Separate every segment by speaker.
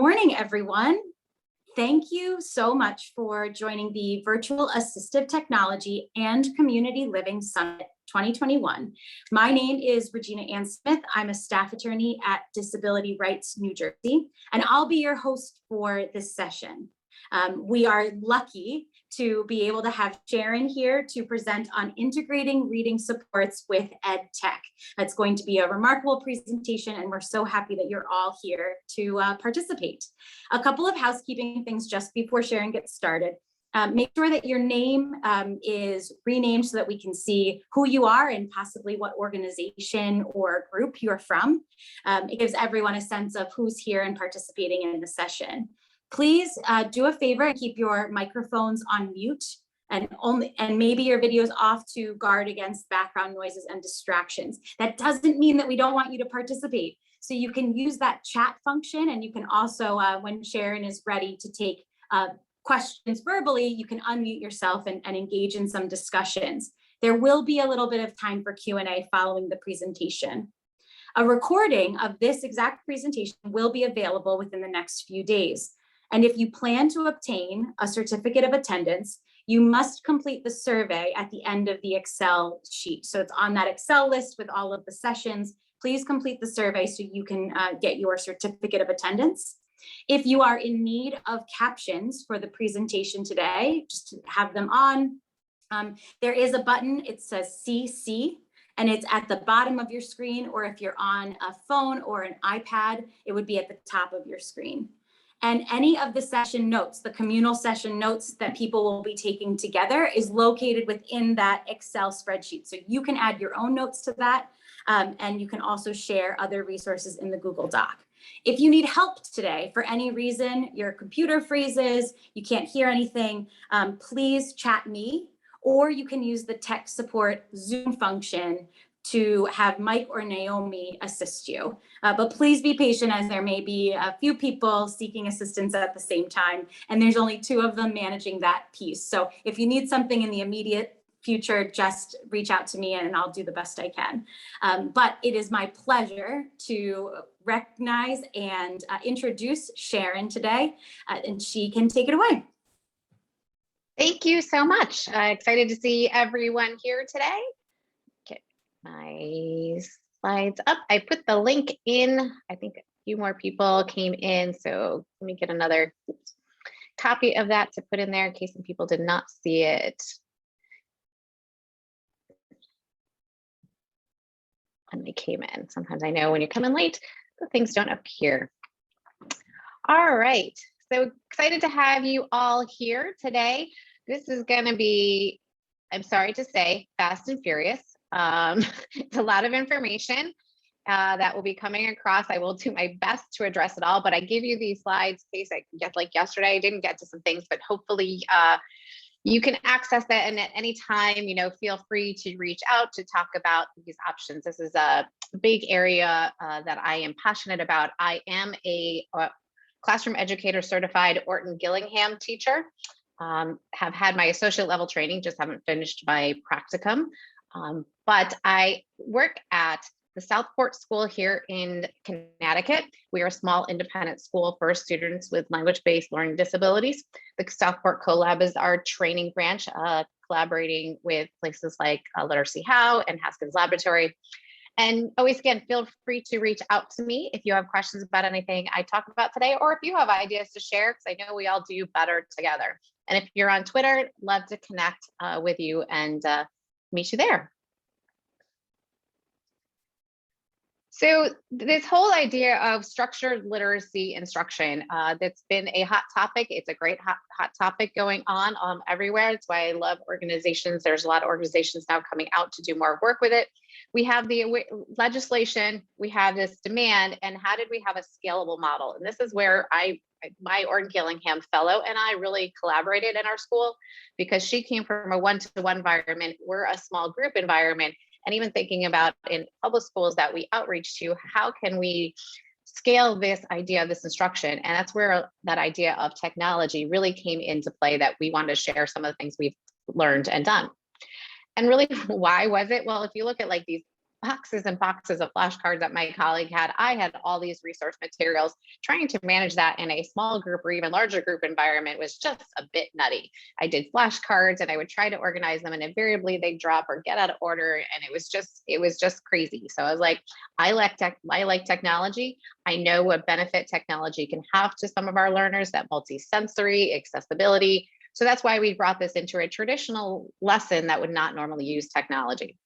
Speaker 1: Morning, everyone. Thank you so much for joining the Virtual Assistive Technology and Community Living Summit 2021. My name is Regina Ann Smith. I'm a staff attorney at Disability Rights New Jersey, and I'll be your host for this session. We are lucky to be able to have Sharon here to present on integrating reading supports with Edtech. It's going to be a remarkable presentation, and we're so happy that you're all here to participate. A couple of housekeeping things just before Sharon gets started. Make sure that your name is renamed so that we can see who you are and possibly what organization or group you're from. It gives everyone a sense of who's here and participating in the session. Please do a favor and keep your microphones on mute and maybe your videos off to guard against background noises and distractions. That doesn't mean that we don't want you to participate. So you can use that chat function, and you can also, when Sharon is ready to take questions verbally, you can unmute yourself and engage in some discussions. There will be a little bit of time for Q&A following the presentation. A recording of this exact presentation will be available within the next few days. And if you plan to obtain a certificate of attendance, you must complete the survey at the end of the Excel sheet. So it's on that Excel list with all of the sessions. Please complete the survey so you can get your certificate of attendance. If you are in need of captions for the presentation today, just to have them on, there is a button. It says CC, and it's at the bottom of your screen, or if you're on a phone or an iPad, it would be at the top of your screen. And any of the session notes, the communal session notes that people will be taking together, is located within that Excel spreadsheet. So you can add your own notes to that, and you can also share other resources in the Google Doc. If you need help today for any reason, your computer freezes, you can't hear anything, please chat me, or you can use the tech support Zoom function to have Mike or Naomi assist you. But please be patient, as there may be a few people seeking assistance at the same time, and there's only 2 of them managing that piece. So if you need something in the immediate future, just reach out to me and I'll do the best I can. But it is my pleasure to recognize and introduce Sharon today, and she can take it away.
Speaker 2: Thank you so much. Excited to see everyone here today. My slides up. I put the link in. I think a few more people came in, so let me get another copy of that to put in there in case some people did not see it. When they came in. Sometimes I know when you're coming late, the things don't appear. All right, so excited to have you all here today. This is going to be, I'm sorry to say, fast and furious. It's a lot of information that will be coming across. I will do my best to address it all, but I give you these slides in case I get, like yesterday, I didn't get to some things, but hopefully you can access that, and at any time, feel free to reach out to talk about these options. This is a big area that I am passionate about. I am a classroom educator certified Orton Gillingham teacher. Have had my associate level training, just haven't finished my practicum. But I work at the Southport School here in Connecticut. We are a small independent school for students with language-based learning disabilities. The Southport CoLab is our training branch, collaborating with places like Literacy How and Haskins Laboratory. And always, again, feel free to reach out to me if you have questions about anything I talk about today, or if you have ideas to share, because I know we all do better together. And if you're on Twitter, love to connect with you and meet you there. So this whole idea of structured literacy instruction, that's been a hot topic. It's a great hot topic going on everywhere. That's why I love organizations. There's a lot of organizations now coming out to do more work with it. We have the legislation, we have this demand, and how did we have a scalable model? And this is where my Orton Gillingham fellow and I really collaborated in our school, because she came from a one-to-one environment. We're a small group environment. And even thinking about in public schools that we outreach to, how can we scale this idea of this instruction? And that's where that idea of technology really came into play, that we wanted to share some of the things we've learned and done. And really, why was it? Well, if you look at like these boxes and boxes of flashcards that my colleague had. I had all these resource materials. Trying to manage that in a small group or even larger group environment was just a bit nutty. I did flashcards and I would try to organize them, and invariably they'd drop or get out of order. And it was just crazy. So I was like, I like technology. I know what benefit technology can have to some of our learners, that multi-sensory accessibility. So that's why we brought this into a traditional lesson that would not normally use technology.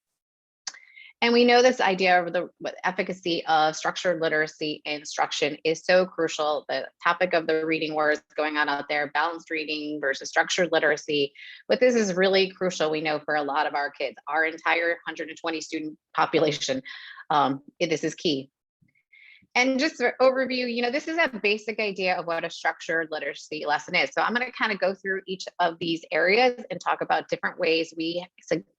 Speaker 2: And we know this idea of the efficacy of structured literacy instruction is so crucial. The topic of the reading wars going on out there, balanced reading versus structured literacy. But this is really crucial, we know, for a lot of our kids, our entire 120 student population. This is key. And just for overview, this is a basic idea of what a structured literacy lesson is. So I'm going to kind of go through each of these areas and talk about different ways we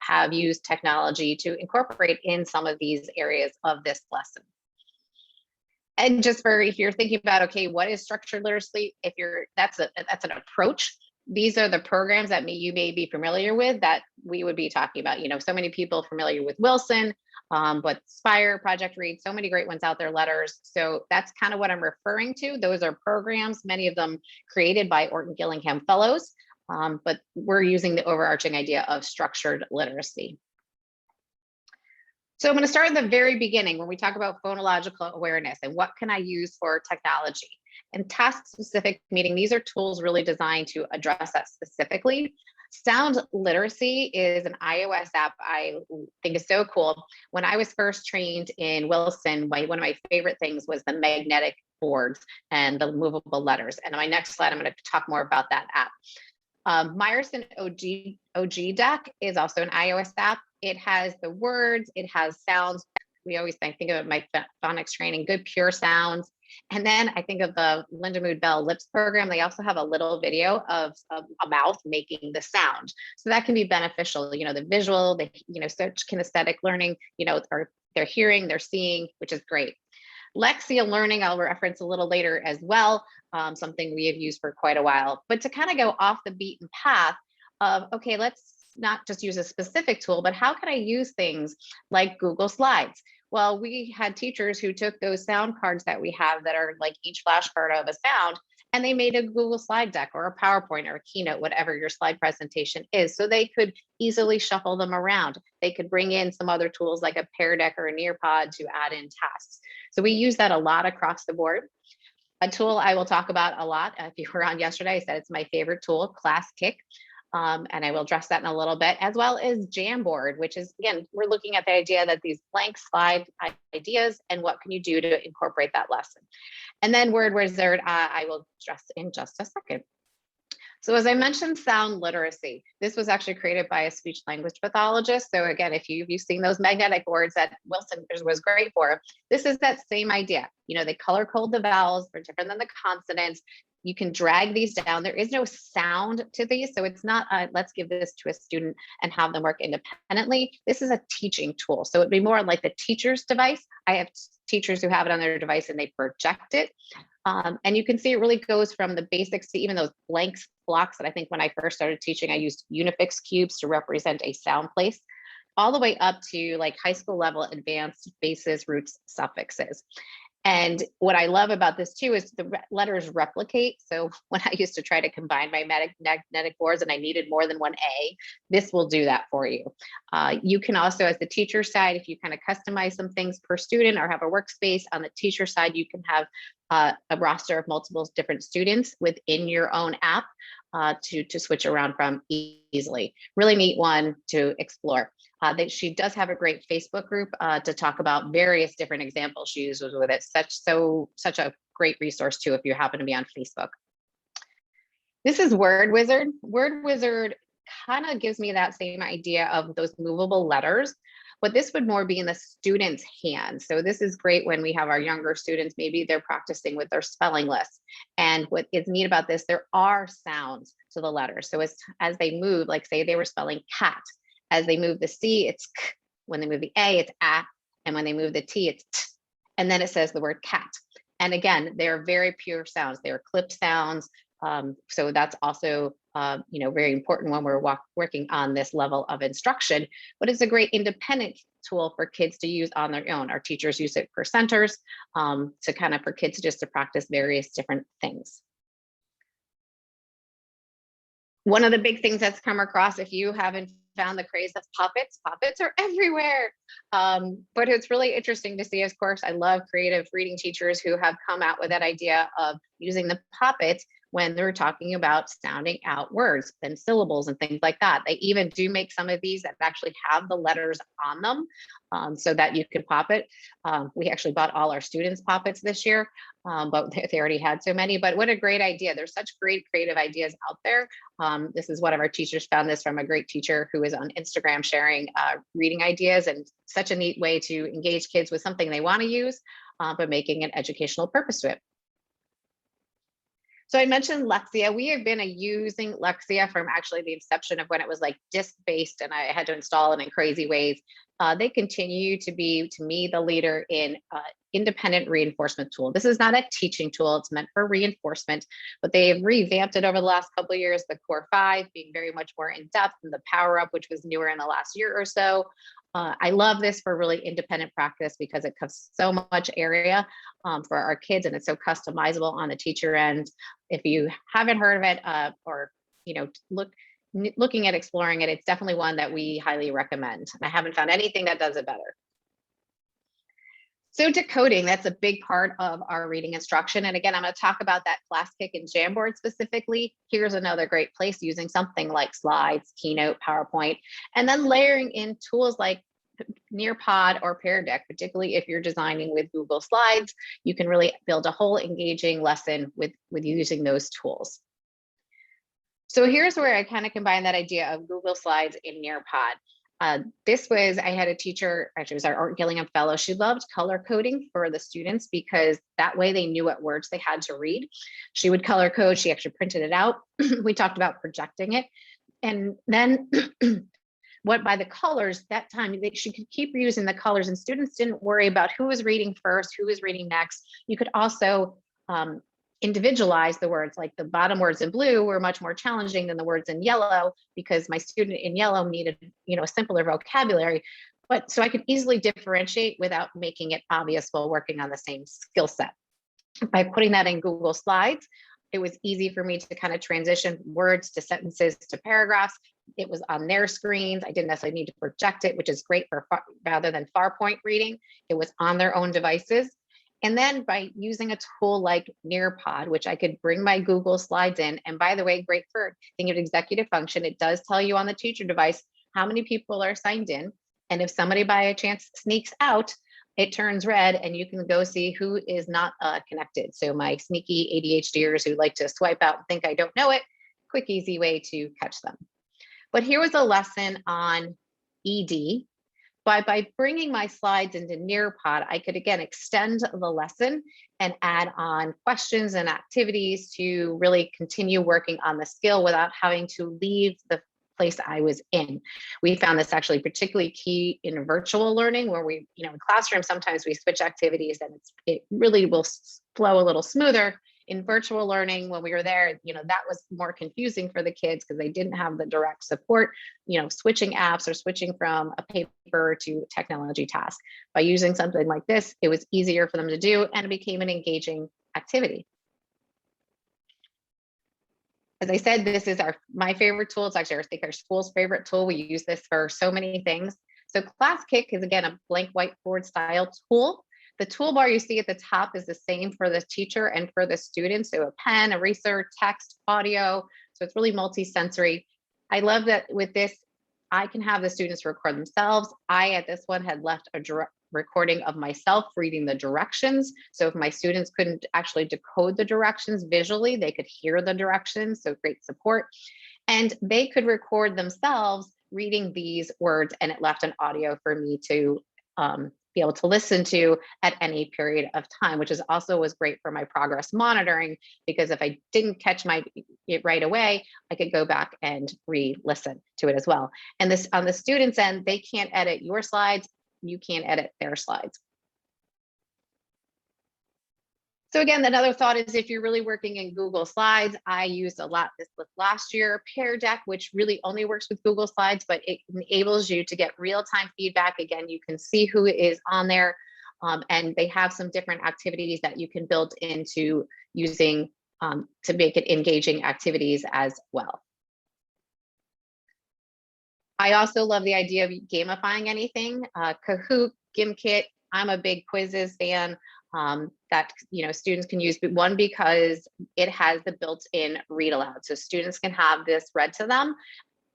Speaker 2: have used technology to incorporate in some of these areas of this lesson. And just if you're thinking about, okay, what is structured literacy? That's an approach. These are the programs that you may be familiar with that we would be talking about. So many people familiar with Wilson, but Spire, Project Read, so many great ones out there, letters. So that's kind of what I'm referring to. Those are programs, many of them created by Orton Gillingham Fellows, but we're using the overarching idea of structured literacy. So I'm going to start at the very beginning when we talk about phonological awareness and what can I use for technology. And task-specific meaning, these are tools really designed to address that specifically. Sound literacy is an iOS app I think is so cool. When I was first trained in Wilson, one of my favorite things was the magnetic boards and the movable letters. And on my next slide, I'm going to talk more about that app. Meyerson OG Deck is also an iOS app. It has the words, it has sounds. I think of my phonics training, good pure sounds. And then I think of the Linda Mood Bell Lips program. They also have a little video of a mouth making the sound. So that can be beneficial, the visual, such kinesthetic learning, or they're hearing, they're seeing, which is great. Lexia Learning, I'll reference a little later as well, something we have used for quite a while. But to kind of go off the beaten path of, okay, let's not just use a specific tool, but how can I use things like Google Slides? Well, we had teachers who took those sound cards that we have that are like each flashcard of a sound, and they made a Google slide deck or a PowerPoint or a keynote, whatever your slide presentation is, so they could easily shuffle them around. They could bring in some other tools like a Pear Deck or a Nearpod to add in tasks. So we use that a lot across the board. A tool I will talk about a lot, if you were on yesterday, I said it's my favorite tool, ClassKick. And I will address that in a little bit, as well as Jamboard, which is, again, we're looking at the idea that these blank slide ideas and what can you do to incorporate that lesson. And then Word Wizard, I will address in just a second. So as I mentioned, sound literacy. This was actually created by a speech language pathologist. So again, if you've seen those magnetic boards that Wilson was great for, this is that same idea. They color code the vowels, they're different than the consonants. You can drag these down. There is no sound to these. So it's not, let's give this to a student and have them work independently. This is a teaching tool. So it'd be more like the teacher's device. I have teachers who have it on their device and they project it. And you can see it really goes from the basics to even those blank blocks that I think when I first started teaching, I used Unifix cubes to represent a sound place, all the way up to like high school level advanced bases, roots, suffixes. And what I love about this too is the letters replicate. So when I used to try to combine my magnetic boards and I needed more than one A, this will do that for you. You can also, as the teacher side, if you kind of customize some things per student or have a workspace on the teacher side, you can have a roster of multiple different students within your own app to switch around from easily. Really neat one to explore. She does have a great Facebook group to talk about various different examples she uses with it. Such a great resource too if you happen to be on Facebook. This is Word Wizard. Word Wizard kind of gives me that same idea of those movable letters, but this would more be in the student's hands. So this is great when we have our younger students, maybe they're practicing with their spelling list. And what is neat about this, there are sounds to the letters. So as they move, like say they were spelling cat, as they move the C, it's k. When they move the A, it's a. And when they move the T, it's t. And then it says the word cat. And again, they're very pure sounds. They're clip sounds. So that's also, very important when we're working on this level of instruction. But it's a great independent tool for kids to use on their own. Our teachers use it for centers to kind of for kids just to practice various different things. One of the big things that's come across, if you haven't found the craze of puppets, puppets are everywhere. But it's really interesting to see, of course, I love creative reading teachers who have come out with that idea of using the puppets when they're talking about sounding out words and syllables and things like that. They even do make some of these that actually have the letters on them so that you can pop it. We actually bought all our students poppets this year, but they already had so many. But what a great idea. There's such great creative ideas out there. This is one of our teachers found this from a great teacher who is on Instagram sharing reading ideas, and such a neat way to engage kids with something they want to use, but making an educational purpose to it. So I mentioned Lexia. We have been using Lexia from actually the inception of when it was like disk-based and I had to install it in crazy ways. They continue to be, to me, the leader in independent reinforcement tool. This is not a teaching tool. It's meant for reinforcement, but they've revamped it over the last couple of years, the Core 5 being very much more in depth, and the Power Up, which was newer in the last year or so. I love this for really independent practice because it covers so much area for our kids, and it's so customizable on the teacher end. If you haven't heard of it or looking at exploring it, it's definitely one that we highly recommend. I haven't found anything that does it better. So decoding, that's a big part of our reading instruction. And again, I'm going to talk about that ClassKick and Jamboard specifically. Here's another great place using something like slides, Keynote, PowerPoint, and then layering in tools like Nearpod or Pear Deck, particularly if you're designing with Google Slides. You can really build a whole engaging lesson with using those tools. So here's where I kind of combine that idea of Google Slides in Nearpod. I had a teacher, actually it was our Art Gillingham fellow. She loved color coding for the students because that way they knew what words they had to read. She would color code, she actually printed it out. We talked about projecting it. And then by the colors that time, she could keep reusing the colors and students didn't worry about who was reading first, who was reading next. You could also individualize the words, like the bottom words in blue were much more challenging than the words in yellow because my student in yellow needed, a simpler vocabulary. But so I could easily differentiate without making it obvious while working on the same skill set. By putting that in Google Slides, it was easy for me to kind of transition words to sentences to paragraphs. It was on their screens. I didn't necessarily need to project it, which is great for rather than Farpoint reading. It was on their own devices. And then by using a tool like Nearpod, which I could bring my Google Slides in, and by the way, great for thinking of executive function, it does tell you on the teacher device how many people are signed in. And if somebody by a chance sneaks out, it turns red and you can go see who is not connected. So my sneaky ADHDers who like to swipe out and think I don't know it, quick, easy way to catch them. But here was a lesson on ED. By bringing my slides into Nearpod, I could again extend the lesson and add on questions and activities to really continue working on the skill without having to leave the place I was in. We found this actually particularly key in virtual learning where we, in classroom, sometimes we switch activities and it really will flow a little smoother. In virtual learning, when we were there, that was more confusing for the kids because they didn't have the direct support, switching apps or switching from a paper to technology task. By using something like this, it was easier for them to do and it became an engaging activity. As I said, this is my favorite tool. It's actually, I think, our school's favorite tool. We use this for so many things. So ClassKick is, again, a blank whiteboard style tool. The toolbar you see at the top is the same for the teacher and for the student. So a pen, eraser, text, audio. So it's really multi-sensory. I love that with this, I can have the students record themselves. At this one, had left a direct recording of myself reading the directions. So if my students couldn't actually decode the directions visually, they could hear the directions. So great support. And they could record themselves reading these words, and it left an audio for me to be able to listen to at any period of time, which also was great for my progress monitoring, because if I didn't catch it right away, I could go back and re-listen to it as well. And this on the student's end, they can't edit your slides, you can't edit their slides. So again, another thought is if you're really working in Google Slides, I used a lot this last year, Pear Deck, which really only works with Google Slides, but it enables you to get real-time feedback. Again, you can see who is on there, and they have some different activities that you can build into using to make it engaging activities as well. I also love the idea of gamifying anything. Kahoot, Gimkit, I'm a big quizzes fan. That students can use, one, because it has the built-in read aloud, so students can have this read to them,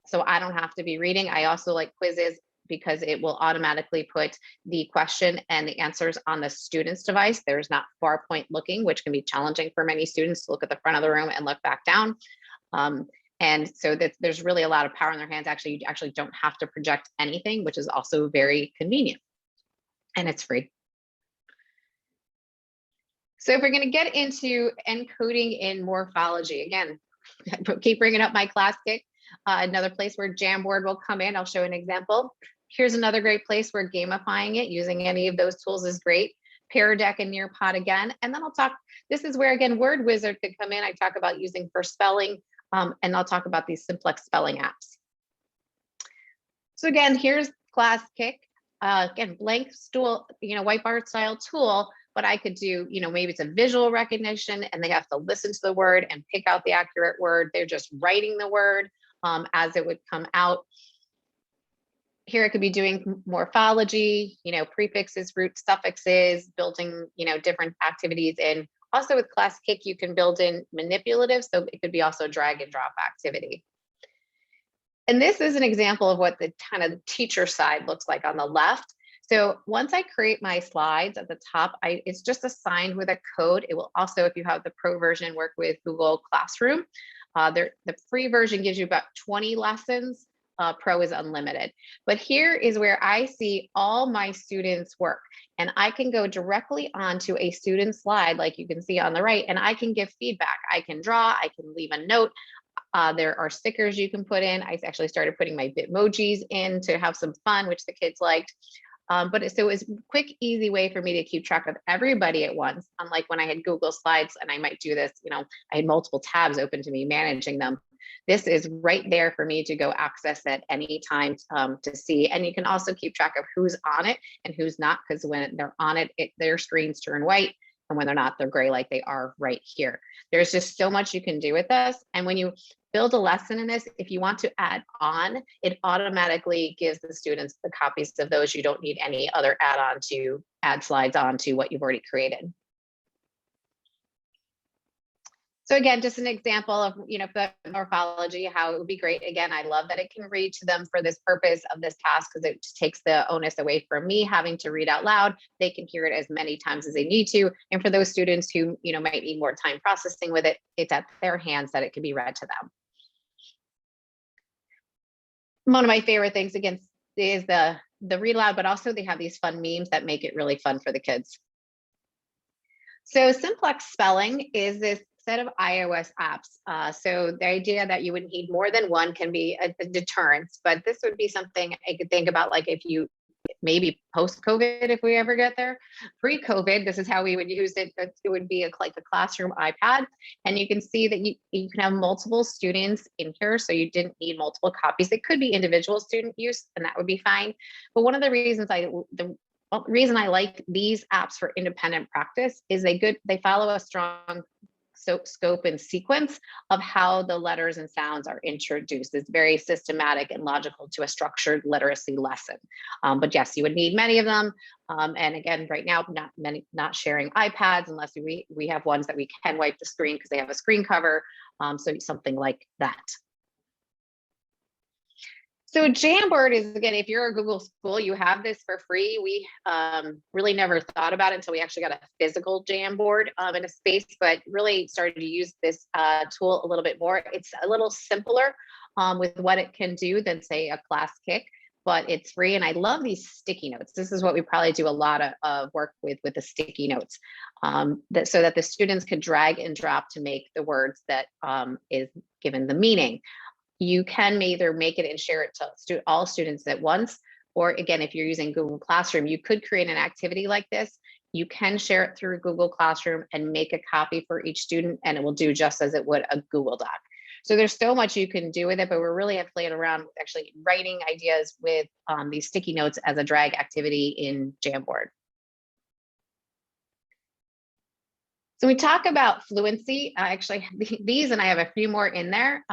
Speaker 2: so I don't have to be reading. I also like quizzes because it will automatically put the question and the answers on the student's device. There's not far point looking, which can be challenging for many students to look at the front of the room and look back down. And so that there's really a lot of power in their hands. Actually, you actually don't have to project anything, which is also very convenient, and it's free. So if we're going to get into encoding in morphology, again, keep bringing up my class kick, another place where Jamboard will come in. I'll show an example. Here's another great place where gamifying it using any of those tools is great. Pear Deck and Nearpod again. And then I'll talk, this is where again, Word Wizard could come in. I talk about using for spelling, and I'll talk about these simplex spelling apps. So again, here's class kick. Again, blank stool, whiteboard style tool. But I could do, maybe it's a visual recognition and they have to listen to the word and pick out the accurate word. They're just writing the word as it would come out. Here it could be doing morphology, prefixes, roots, suffixes, building, different activities in. Also with class kick, you can build in manipulative, so it could be also drag and drop activity. And this is an example of what the kind of teacher side looks like on the left. So once I create my slides at the top, it's just assigned with a code. It will also, if you have the pro version, work with Google Classroom. The free version gives you about 20 lessons. Pro is unlimited. But here is where I see all my students' work. And I can go directly onto a student slide, like you can see on the right, and I can give feedback. I can draw, I can leave a note. There are stickers you can put in. I actually started putting my Bitmojis in to have some fun, which the kids liked. So it was a quick, easy way for me to keep track of everybody at once. Unlike when I had Google Slides and I might do this, I had multiple tabs open to me managing them. This is right there for me to go access at any time to see. And you can also keep track of who's on it and who's not, because when they're on it, their screens turn white. And when they're not, they're gray like they are right here. There's just so much you can do with this. And when you build a lesson in this, if you want to add on, it automatically gives the students the copies of those. You don't need any other add-on to add slides on to what you've already created. So again, just an example of, the morphology, how it would be great. Again, I love that it can read to them for this purpose of this task, because it takes the onus away from me having to read out loud. They can hear it as many times as they need to. And for those students who, might need more time processing with it, it's at their hands that it can be read to them. One of my favorite things, again, is the read aloud, but also they have these fun memes that make it really fun for the kids. So simplex spelling is this set of iOS apps. So the idea that you would need more than one can be a deterrence, but this would be something I could think about, like if you maybe post-COVID, if we ever get there. Pre-COVID, this is how we would use it. It would be like a classroom iPad, and you can see that you can have multiple students in here, so you didn't need multiple copies. It could be individual student use, and that would be fine. But one of the reasons the reason I like these apps for independent practice is they follow a strong scope and sequence of how the letters and sounds are introduced. It's very systematic and logical to a structured literacy lesson. But yes, you would need many of them. And again, right now, not sharing iPads unless we have ones that we can wipe the screen because they have a screen cover. So something like that. So Jamboard is, again, if you're a Google school, you have this for free. We really never thought about it until we actually got a physical Jamboard in a space, but really started to use this tool a little bit more. It's a little simpler with what it can do than, say, a class kick, but it's free. And I love these sticky notes. This is what we probably do a lot of work with the sticky notes, so that the students could drag and drop to make the words that is given the meaning. You can either make it and share it to all students at once, or again, if you're using Google Classroom, you could create an activity like this You can share it through Google Classroom and make a copy for each student, and it will do just as it would a Google Doc. So there's so much you can do with it, but we really have played around with actually writing ideas with these sticky notes as a drag activity in Jamboard. So we talk about fluency. Actually, these, and I have a few more in there.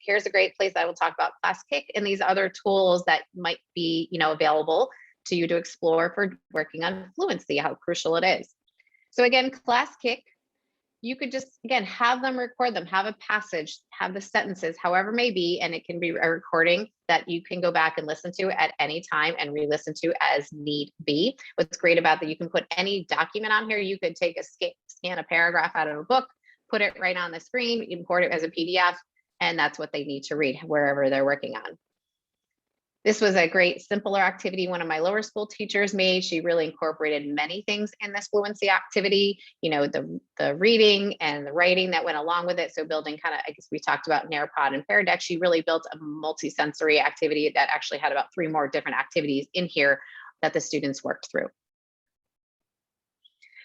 Speaker 2: Here's a great place I will talk about ClassKick and these other tools that might be, available to you to explore for working on fluency, how crucial it is. So again, ClassKick, you could just, again, have them record them, have a passage, have the sentences, however may be, and it can be a recording that you can go back and listen to at any time and re-listen to as need be. What's great about that, you can put any document on here. You could take a scan a paragraph out of a book, put it right on the screen, import it as a PDF, and that's what they need to read wherever they're working on. This was a great, simpler activity one of my lower school teachers made. She really incorporated many things in this fluency activity, the reading and the writing that went along with it. So building kind of, I guess we talked about Nearpod and Pear Deck. She really built a multi-sensory activity that actually had about 3 more different activities in here that the students worked through.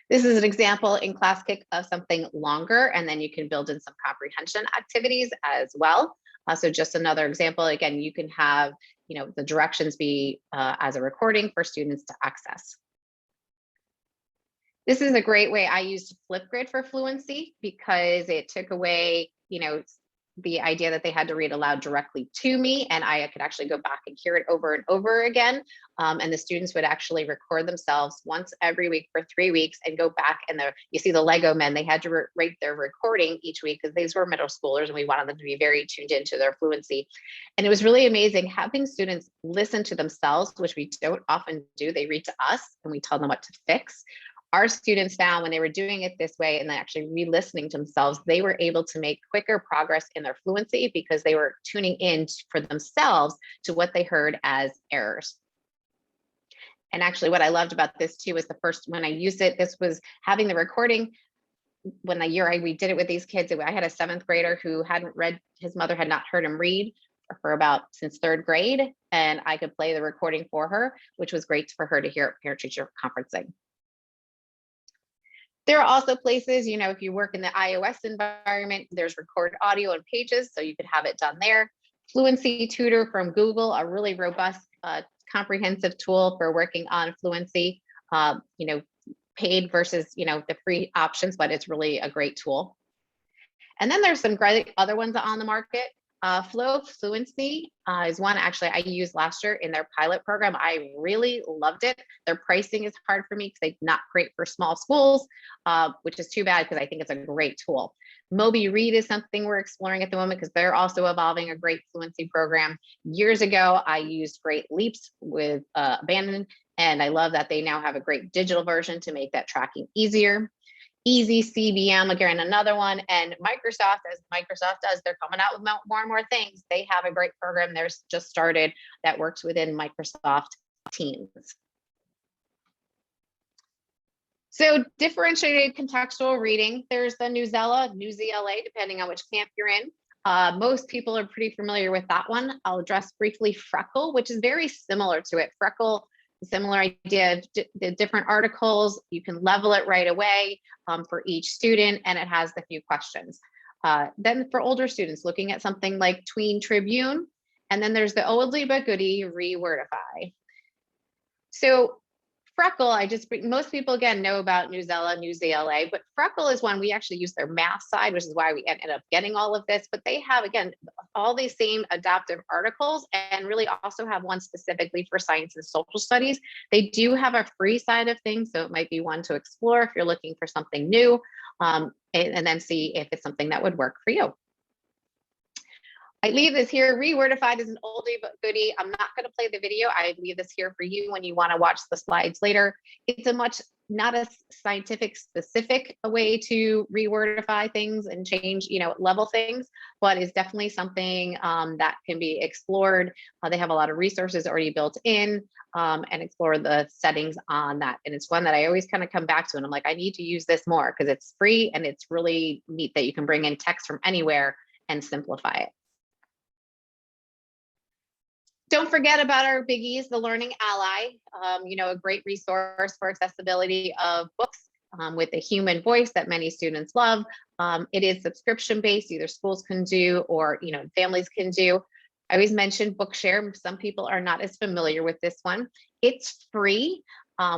Speaker 2: This is an example in ClassKick of something longer, and then you can build in some comprehension activities as well. So just another example, again, you can have, the directions be as a recording for students to access. This is a great way I used Flipgrid for fluency because it took away, the idea that they had to read aloud directly to me, and I could actually go back and hear it over and over again. And the students would actually record themselves once every week for 3 weeks and go back, and you see the Lego men, they had to rate their recording each week because these were middle schoolers and we wanted them to be very tuned into their fluency. And it was really amazing having students listen to themselves, which we don't often do. They read to us and we tell them what to fix. Our students found when they were doing it this way and then actually re-listening to themselves, they were able to make quicker progress in their fluency because they were tuning in for themselves to what they heard as errors. And actually what I loved about this too was when I used it, this was having the recording. When we did it with these kids, I had a 7th grader who hadn't read, his mother had not heard him read for since 3rd grade, and I could play the recording for her, which was great for her to hear at parent-teacher conferencing. There are also places, if you work in the iOS environment, there's record audio and pages, so you could have it done there. Fluency Tutor from Google, a really robust, comprehensive tool for working on fluency, paid versus, the free options, but it's really a great tool. And then there's some great other ones on the market. Flow Fluency is one actually I used last year in their pilot program. I really loved it. Their pricing is hard for me because they're not great for small schools, which is too bad because I think it's a great tool. Moby Read is something we're exploring at the moment because they're also evolving a great fluency program. Years ago, I used Great Leaps with Abandon, and I love that they now have a great digital version to make that tracking easier. Easy CBM, again, another one. And Microsoft, as Microsoft does, they're coming out with more and more things. They have a great program there's just started that works within Microsoft Teams. So differentiated contextual reading, there's the Newzela, depending on which camp you're in. Most people are pretty familiar with that one. I'll address briefly Freckle, which is very similar to it. Freckle, similar idea, the different articles, you can level it right away for each student, and it has the few questions. Then for older students, looking at something like Tween Tribune, and then there's the oldie but goodie Rewordify. So Freckle, most people again know about Newzela, but Freckle is one we actually use their math side, which is why we ended up getting all of this. But they have, again, all these same adaptive articles and really also have one specifically for science and social studies. They do have a free side of things, so it might be one to explore if you're looking for something new, and then see if it's something that would work for you. I leave this here. Rewordified is an oldie but goodie. I'm not going to play the video. I leave this here for you when you want to watch the slides later. It's not a scientific specific way to rewordify things and change, level things, but is definitely something that can be explored. They have a lot of resources already built in and explore the settings on that. And it's one that I always kind of come back to, and I'm like, I need to use this more because it's free and it's really neat that you can bring in text from anywhere and simplify it. Don't forget about our biggies, the Learning Ally, a great resource for accessibility of books with a human voice that many students love. It is subscription based, either schools can do or families can do. I always mention Bookshare. Some people are not as familiar with this one. It's free,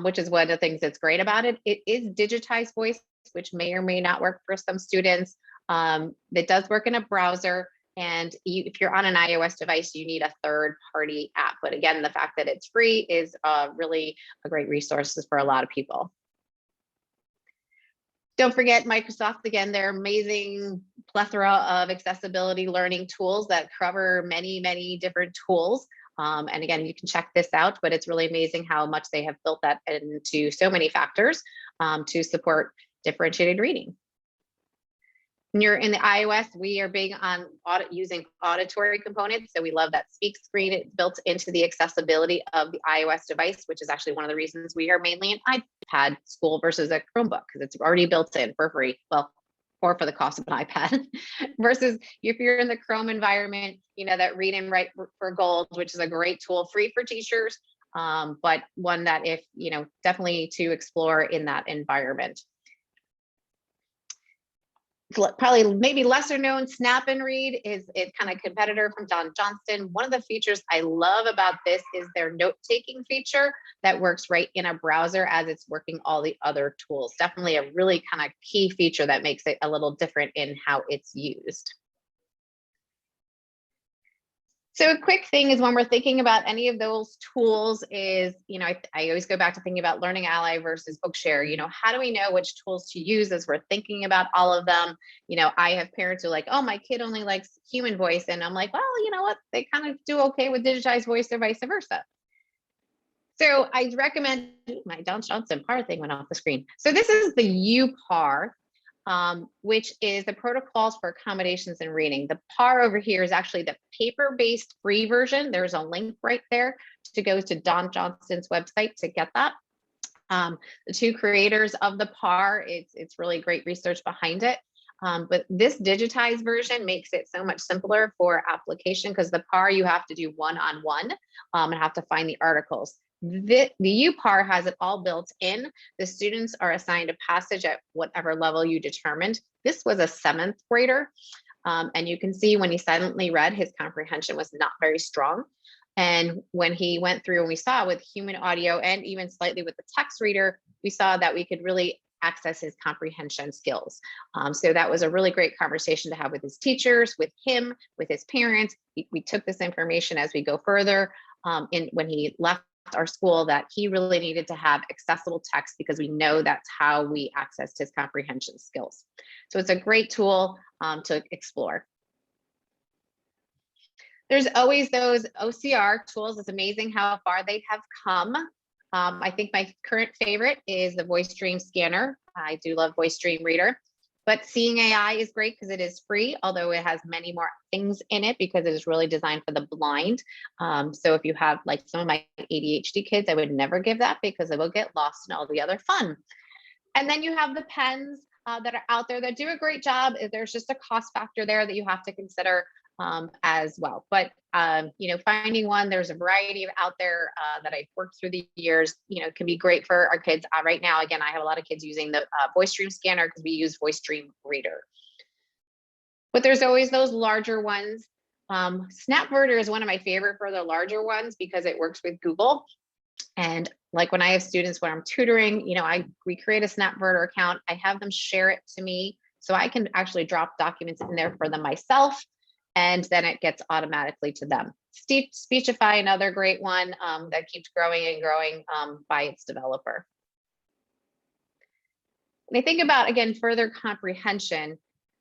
Speaker 2: which is one of the things that's great about it. It is digitized voice, which may or may not work for some students. It does work in a browser. And if you're on an iOS device, you need a third-party app. But again, the fact that it's free is really a great resource for a lot of people. Don't forget Microsoft, again, their amazing plethora of accessibility learning tools that cover many, many different tools. And again, you can check this out, but it's really amazing how much they have built that into so many factors to support differentiated reading. When you're in the iOS, we are big on using auditory components. So we love that speak screen. It's built into the accessibility of the iOS device, which is actually one of the reasons we are mainly an iPad school versus a Chromebook, because it's already built in for free. Well, or for the cost of an iPad versus if you're in the Chrome environment, that Read and Write for Gold, which is a great tool, free for teachers, but one that if, definitely to explore in that environment. Probably maybe lesser known, Snap and Read is kind of competitor from Don Johnston. One of the features I love about this is their note-taking feature that works right in a browser as it's working all the other tools. Definitely a really kind of key feature that makes it a little different in how it's used. So a quick thing is when we're thinking about any of those tools is, I always go back to thinking about Learning Ally versus Bookshare. How do we know which tools to use as we're thinking about all of them? I have parents who are like, oh, my kid only likes human voice. And I'm like, well, you know what? They kind of do okay with digitized voice or vice versa. So I recommend, my Don Johnson PAR thing went off the screen. So this is the UCAR. Which is the protocols for accommodations in reading. The PAR over here is actually the paper-based free version. There's a link right there to go to Don Johnston's website to get that. The two creators of the PAR, it's really great research behind it. But this digitized version makes it so much simpler for application because the PAR you have to do one-on-one and have to find the articles. The UPAR has it all built in. The students are assigned a passage at whatever level you determined. This was a 7th grader. And you can see when he silently read, his comprehension was not very strong. And when he went through and we saw with human audio and even slightly with the text reader, we saw that we could really access his comprehension skills. So that was a really great conversation to have with his teachers, with him, with his parents. We took this information as we go further when he left our school that he really needed to have accessible text because we know that's how we accessed his comprehension skills. So it's a great tool to explore. There's always those OCR tools. It's amazing how far they have come. I think my current favorite is the Voice Dream Scanner. I do love Voice Dream Reader. But Seeing AI is great because it is free, although it has many more things in it because it is really designed for the blind. So if you have like some of my ADHD kids, I would never give that because it will get lost in all the other fun. And then you have the pens that are out there that do a great job. There's just a cost factor there that you have to consider as well. But, finding one, there's a variety of out there that I've worked through the years, can be great for our kids. Right now, again, I have a lot of kids using the Voice Dream Scanner because we use Voice Dream Reader. But there's always those larger ones. Snapverter is one of my favorite for the larger ones because it works with Google. And like when I have students when I'm tutoring, we create a Snapverter account. I have them share it to me so I can actually drop documents in there for them myself. And then it gets automatically to them. Speechify, another great one that keeps growing and growing by its developer. When I think about, again, further comprehension,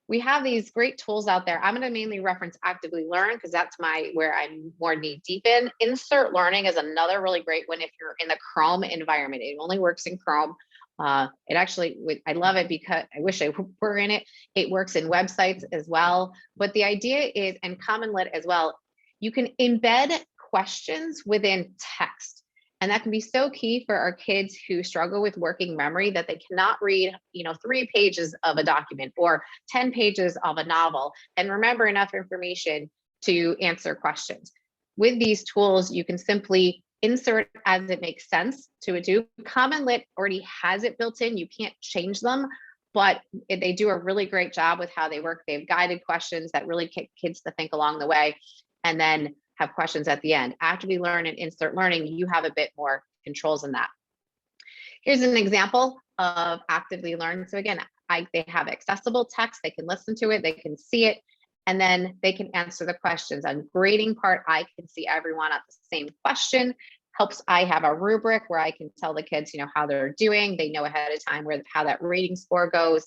Speaker 2: we have these great tools out there. I'm going to mainly reference Actively Learn because that's where I'm more knee deep in. Insert Learning is another really great one if you're in the Chrome environment. It only works in Chrome. It actually, I love it because I wish I were in it. It works in websites as well. But the idea is, and Common Lit as well, you can embed questions within text. And that can be so key for our kids who struggle with working memory that they cannot read, 3 pages of a document or 10 pages of a novel and remember enough information to answer questions. with these tools, you can simply insert as it makes sense to do. Common Lit already has it built in. You can't change them, but they do a really great job with how they work. They have guided questions that really get kids to think along the way, and then have questions at the end. Actively Learn and Insert Learning, you have a bit more controls in that. Here's an example of Actively Learn. So again, they have accessible text, they can listen to it, they can see it, and then they can answer the questions. On grading part, I can see everyone at the same question. I have a rubric where I can tell the kids, how they're doing. They know ahead of time how that rating score goes.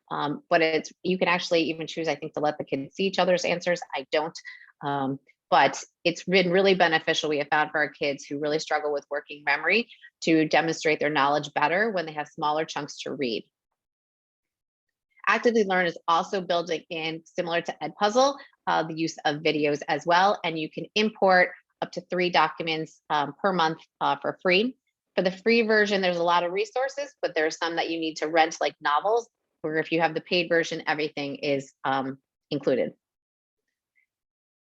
Speaker 2: But you can actually even choose, I think, to let the kids see each other's answers. I don't. But it's been really beneficial, we have found, for our kids who really struggle with working memory, to demonstrate their knowledge better when they have smaller chunks to read. Actively Learn is also building in, similar to Edpuzzle, the use of videos as well, and you can import up to 3 documents per month for free. For the free version, there's a lot of resources, but there are some that you need to rent, like novels, where if you have the paid version, everything is included.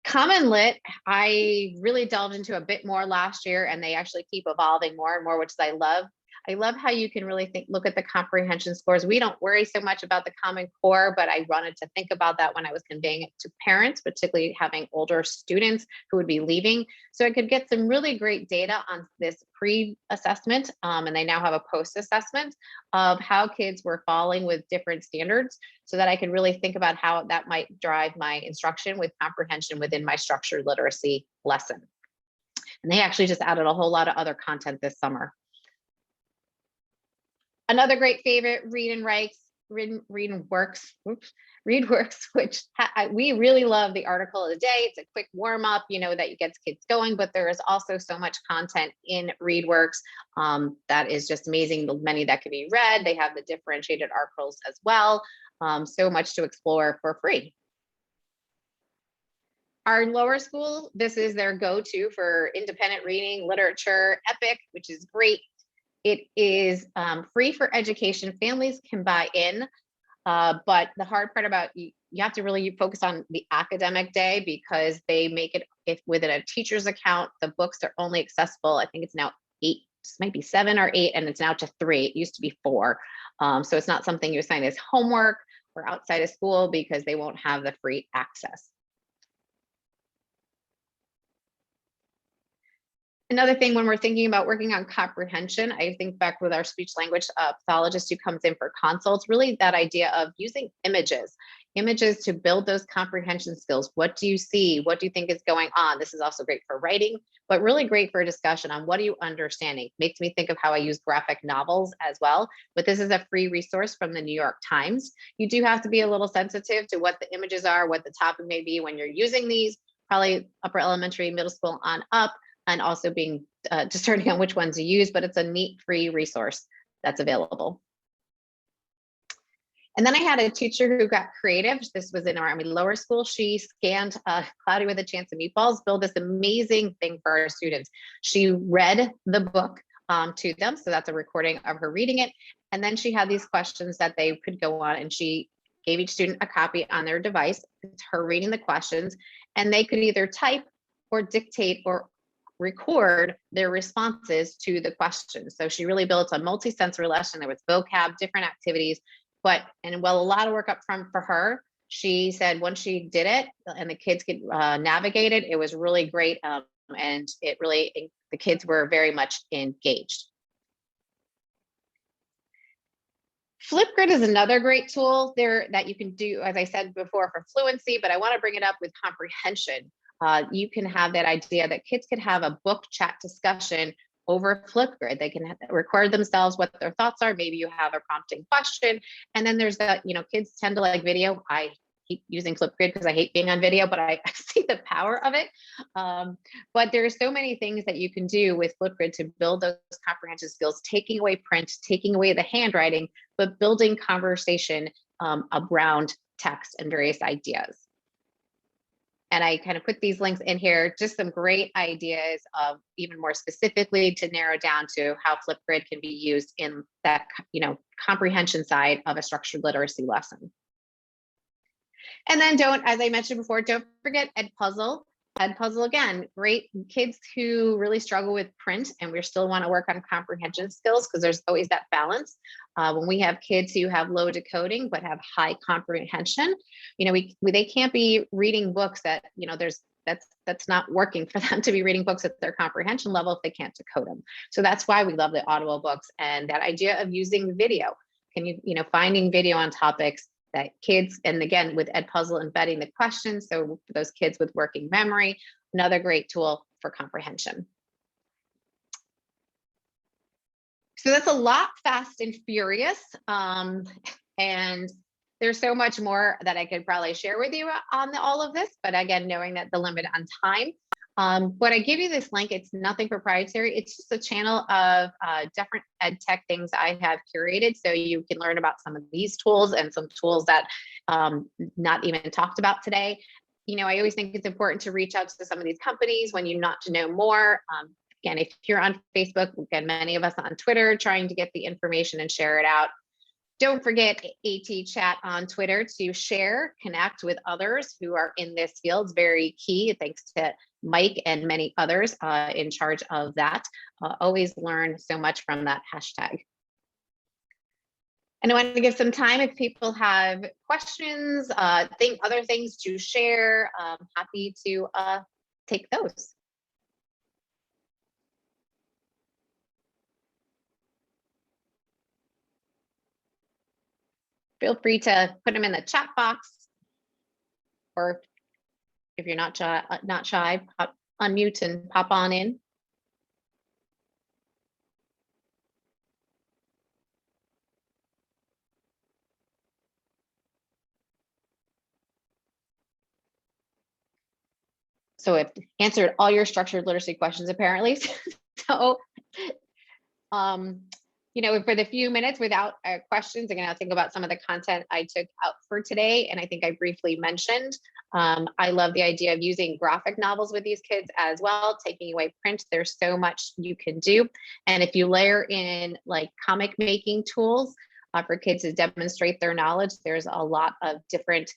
Speaker 2: Common Lit, I really delved into a bit more last year, and they actually keep evolving more and more, which I love. I love how you can really look at the comprehension scores. We don't worry so much about the Common Core, but I wanted to think about that when I was conveying it to parents, particularly having older students who would be leaving. So I could get some really great data on this pre-assessment, and they now have a post-assessment of how kids were falling with different standards, so that I could really think about how that might drive my instruction with comprehension within my structured literacy lesson. And they actually just added a whole lot of other content this summer. Another great favorite, ReadWorks, which we really love the article of the day. It's a quick warm up, that gets kids going, but there is also so much content in ReadWorks that is just amazing. Many that can be read. They have the differentiated articles as well. So much to explore for free. Our lower school, this is their go-to for independent reading, literature, Epic, which is great. It is free for education. Families can buy in, but the hard part about you have to really focus on the academic day, because they make it within a teacher's account. The books are only accessible, I think it's now 8, this might be 7 or 8, and it's now to 3. It used to be 4. So it's not something you assign as homework or outside of school, because they won't have the free access. Another thing, when we're thinking about working on comprehension, I think back with our speech language pathologist who comes in for consults, really that idea of using images to build those comprehension skills. What do you see? What do you think is going on? This is also great for writing, but really great for a discussion on what are you understanding. Makes me think of how I use graphic novels as well, but this is a free resource from the New York Times. You do have to be a little sensitive to what the images are, what the topic may be when you're using these, probably upper elementary, middle school on up, and also being discerning on which ones to use, but it's a neat free resource that's available. And then I had a teacher who got creative. This was in our lower school. She scanned Cloudy with a Chance of Meatballs, built this amazing thing for our students. She read the book to them, so that's a recording of her reading it. And then she had these questions that they could go on, and she gave each student a copy on their device. It's her reading the questions, and they could either type or dictate or record their responses to the questions. So she really built a multi-sensory lesson. There was vocab, different activities, a lot of work up front for her. She said once she did it and the kids could navigate it, it was really great. And the kids were very much engaged. Flipgrid is another great tool there that you can do, as I said before, for fluency, but I want to bring it up with comprehension. You can have that idea that kids could have a book chat discussion over Flipgrid. They can record themselves what their thoughts are. Maybe you have a prompting question. And then there's that, kids tend to like video. I hate using Flipgrid because I hate being on video, but I see the power of it. But there are so many things that you can do with Flipgrid to build those comprehension skills, taking away print, taking away the handwriting, but building conversation around text and various ideas. And I kind of put these links in here, just some great ideas of even more specifically to narrow down to how Flipgrid can be used in that, comprehension side of a structured literacy lesson. And then as I mentioned before, don't forget Edpuzzle. Edpuzzle, again, great kids who really struggle with print, and we still want to work on comprehension skills because there's always that balance. When we have kids who have low decoding but have high comprehension, they can't be reading books that, that's not working for them to be reading books at their comprehension level if they can't decode them. So that's why we love the Audible books and that idea of using video. Finding video on topics that kids, and again, with Edpuzzle embedding the questions. So for those kids with working memory, another great tool for comprehension. So that's a lot, fast and furious. And there's so much more that I could probably share with you on all of this, but again, knowing that the limit on time. When I give you this link, it's nothing proprietary. It's just a channel of different EdTech things I have curated. So you can learn about some of these tools and some tools that not even talked about today. I always think it's important to reach out to some of these companies when you want to know more. Again, if you're on Facebook, again, many of us on Twitter, trying to get the information and share it out. Don't forget AT Chat on Twitter to share, connect with others who are in this field. It's very key. Thanks to Mike and many others in charge of that. Always learn so much from that hashtag. And I want to give some time if people have questions, other things to share. Happy to take those. Feel free to put them in the chat box, or if you're not shy, unmute and pop on in. So I've answered all your structured literacy questions apparently. So, for the few minutes without questions, again, I'll think about some of the content I took out for today. And I think I briefly mentioned, I love the idea of using graphic novels with these kids as well, taking away print. There's so much you can do. And if you layer in like comic making tools for kids to demonstrate their knowledge, there's a lot of different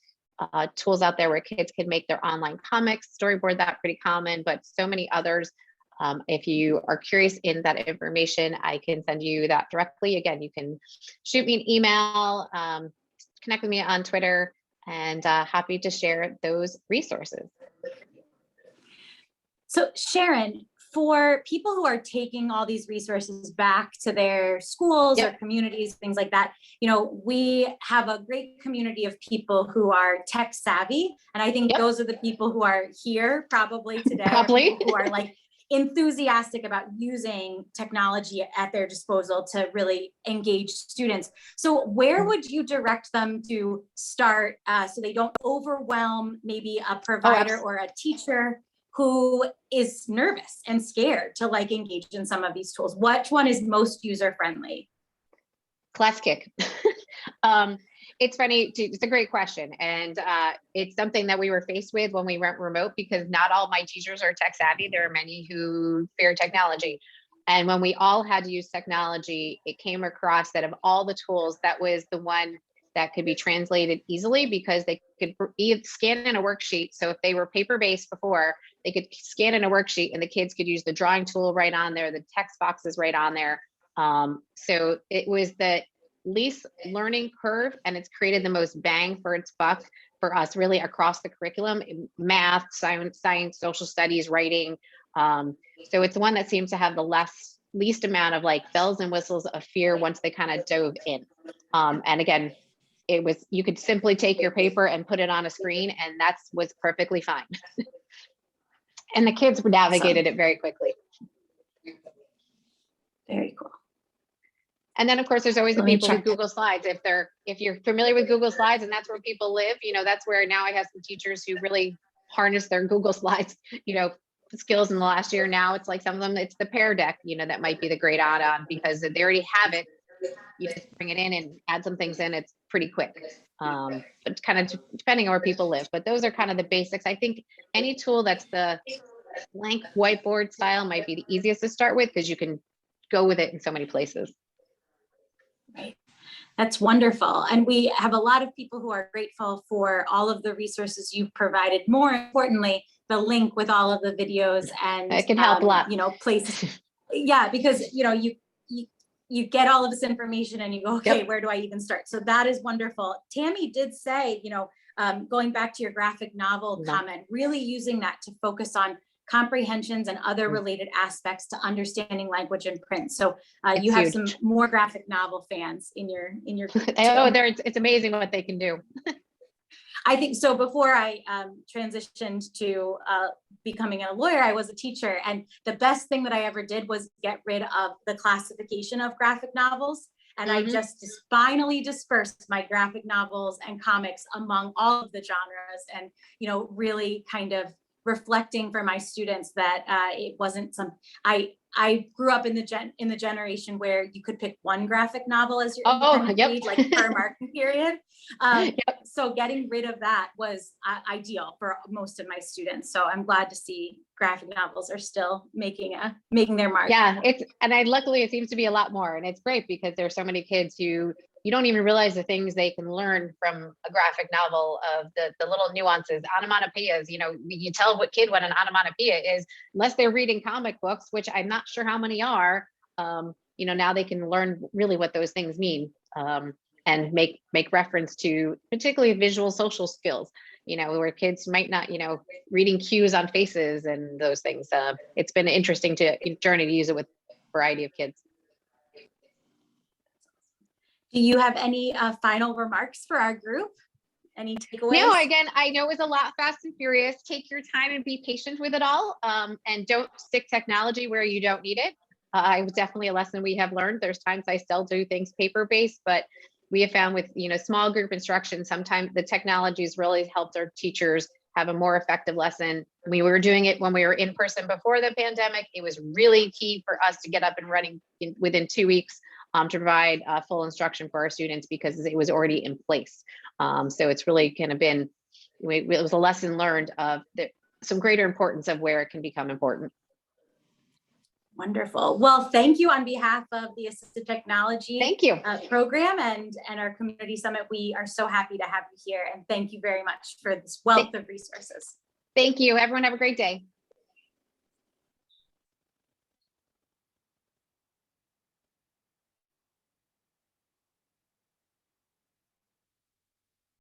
Speaker 2: tools out there where kids can make their online comics, storyboard, that pretty common, but so many others. If you are curious in that information, I can send you that directly. Again, you can shoot me an email, connect with me on Twitter, and happy to share those resources.
Speaker 1: So Sharon, for people who are taking all these resources back to their schools or communities, things like that, we have a great community of people who are tech savvy. And I think those are the people who are here probably today, who are like enthusiastic about using technology at their disposal to really engage students. So where would you direct them to start so they don't overwhelm maybe a provider or a teacher who is nervous and scared to like engage in some of these tools? Which one is most user friendly?
Speaker 2: Class kick. It's funny, it's a great question. And it's something that we were faced with when we went remote, because not all my teachers are tech savvy. There are many who fear technology. And when we all had to use technology, it came across that of all the tools, that was the one that could be translated easily, because they could scan in a worksheet. So if they were paper-based before, they could scan in a worksheet and the kids could use the drawing tool right on there, the text boxes right on there. So it was the least learning curve, and it's created the most bang for its buck for us really across the curriculum: math, science, social studies, writing. So it's the one that seems to have the least amount of like bells and whistles of fear once they kind of dove in. And again, you could simply take your paper and put it on a screen, and was perfectly fine. And the kids navigated it very quickly.
Speaker 1: Very cool.
Speaker 2: And then of course, there's always the people with Google Slides. If you're familiar with Google Slides and that's where people live, that's where now I have some teachers who really harness their Google Slides, skills in the last year. Now it's like some of them, it's the Pear Deck, that might be the great add-on, because they already have it. You just bring it in and add some things in. It's pretty quick, but kind of depending on where people live. But those are kind of the basics. I think any tool that's the blank whiteboard style might be the easiest to start with, because you can go with it in so many places.
Speaker 1: Right. That's wonderful. And we have a lot of people who are grateful for all of the resources you've provided. More importantly, the link with all of the videos and
Speaker 2: It can help a lot.
Speaker 1: Places. Yeah, because you get all of this information and you go, okay,
Speaker 2: Yep.
Speaker 1: where do I even start? So that is wonderful. Tammy did say, going back to your graphic novel comment, really using that to focus on comprehensions and other related aspects to understanding language and print. So you have
Speaker 2: huge.
Speaker 1: some more graphic novel fans in your group too.
Speaker 2: It's amazing what they can do.
Speaker 1: I think so. Before I transitioned to becoming a lawyer, I was a teacher, and the best thing that I ever did was get rid of the classification of graphic novels. And I just finally dispersed my graphic novels and comics among all of the genres, and really kind of reflecting for my students that it wasn't I grew up in the generation where you could pick one graphic novel as your independent read, like per marking period. So getting rid of that was ideal for most of my students. So I'm glad to see graphic novels are still making their mark.
Speaker 2: Yeah, luckily it seems to be a lot more, and it's great because there's so many kids who you don't even realize the things they can learn from a graphic novel, of the little nuances, onomatopoeias. You tell what an onomatopoeia is, unless they're reading comic books, which I'm not sure how many are. Now they can learn really what those things mean, and make reference to particularly visual social skills, where kids might not, reading cues on faces and those things. It's been an interesting journey to use it with a variety of kids.
Speaker 1: Do you have any final remarks for our group? Any takeaways?
Speaker 2: No, again, I know it's a lot fast and furious. Take your time and be patient with it all, and don't stick technology where you don't need it. It was definitely a lesson we have learned. There's times I still do things paper-based, but we have found with small group instruction, sometimes the technology has really helped our teachers have a more effective lesson. We were doing it when we were in person before the pandemic. It was really key for us to get up and running within 2 weeks to provide full instruction for our students, because it was already in place. So it's really kind of been, it was a lesson learned of some greater importance of where it can become important.
Speaker 1: Wonderful. Well, thank you on behalf of the Assistive Technology program and our Community Summit. We are so happy to have you here, and thank you very much for this wealth of resources.
Speaker 2: Thank you. Everyone have a great day.